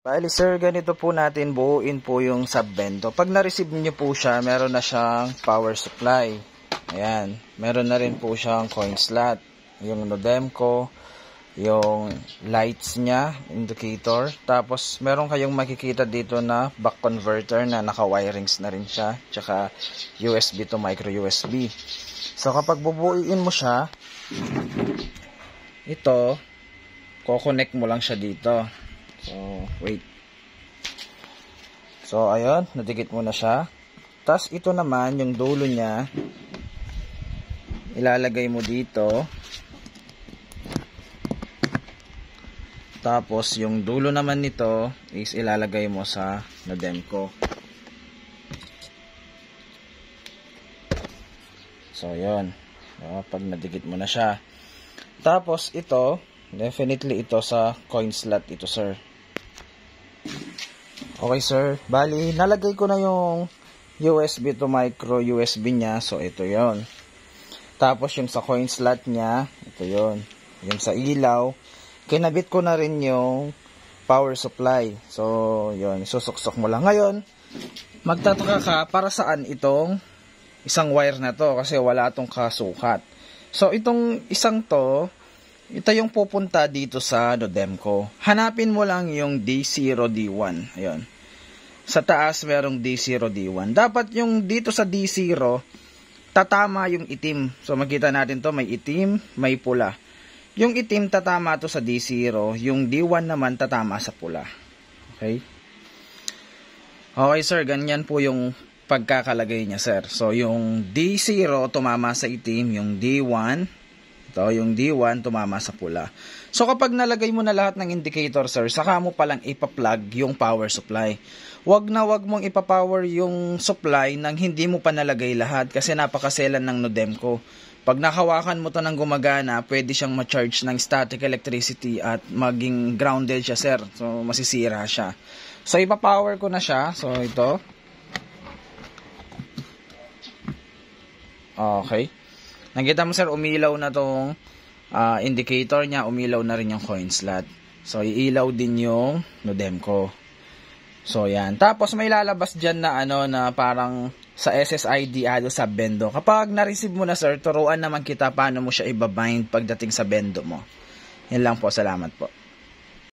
Bali sir, ganito po natin buuin po yung sub-bento. Pag na-receive niyo po siya, meron na siyang power supply. Ayan, meron na rin po siyang coin slot. Yung Nodemco, yung lights niya, indicator. Tapos meron kayong makikita dito na back converter na naka-wirings na rin siya. Tsaka USB to micro USB. So kapag bubuuin mo siya, ito, ko-connect mo lang siya dito. So, wait. So, ayun, nadikit mo na siya. Tapos, ito naman, yung dulo niya, ilalagay mo dito. Tapos, yung dulo naman nito is ilalagay mo sa Nodemco. So, ayun. Pag nadikit mo na siya. Tapos, ito, definitely ito sa coin slot ito, sir. Okay sir, bali nalagay ko na yung USB to micro USB niya, so ito yon. Tapos yung sa coin slot niya, ito yon. Yung sa ilaw, kinabit ko na rin yung power supply. So yon, susuksok mo lang. Ngayon, magtataka ka para saan itong isang wire na to kasi wala tong kasukat. So itong isang to, ito yung pupunta dito sa Nodemco. Hanapin mo lang yung D0, D1. Ayun. Sa taas merong D0, D1. Dapat yung dito sa D0, tatama yung itim. So makita natin to, may itim, may pula. Yung itim tatama to sa D0, yung D1 naman tatama sa pula. Okay? Okay sir, ganyan po yung pagkakalagay niya sir. So yung D0 tumama sa itim, yung D1, ito, yung D1 tumama sa pula. So kapag nalagay mo na lahat ng indicator sir, saka mo palang ipa-plug yung power supply. Wag mong ipa-power yung supply nang hindi mo pa nalagay lahat kasi napakaselan ng Nodemco. Pag nakawakan mo to ng gumagana, pwede siyang ma-charge ng static electricity at maging grounded siya sir. So masisira siya. So ipa-power ko na siya. So ito. Okay. Nakita mo sir, umilaw na tong indicator niya, umilaw na rin yung coin slot. So, iilaw din yung Nodemco. So, yan. Tapos, may lalabas dyan na na parang sa SSID sa bendo. Kapag na-receive mo na sir, turuan naman kita paano mo siya ibabind pagdating sa bendo mo. Yan lang po, salamat po.